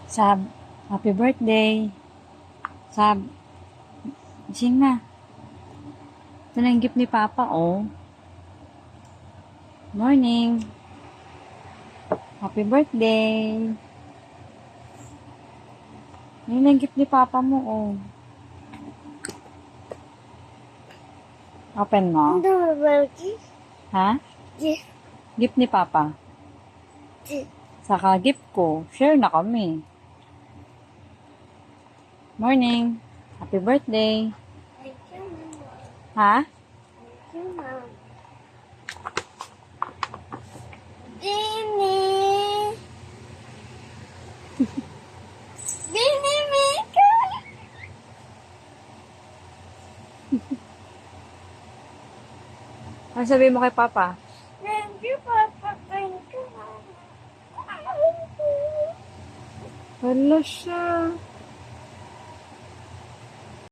Sab, happy birthday. Sab, gising na. Ito na yung gift ni Papa, oh. Morning. Happy birthday. Yun na yung gift ni Papa mo, oh. Open mo. Ha? Gift ni Papa. Saka gift ko. Share na kami. Morning. Happy birthday. Ha? Ano sabihin mo kay Papa? Thank you, Papa. Thank you, Mama. Wala siya.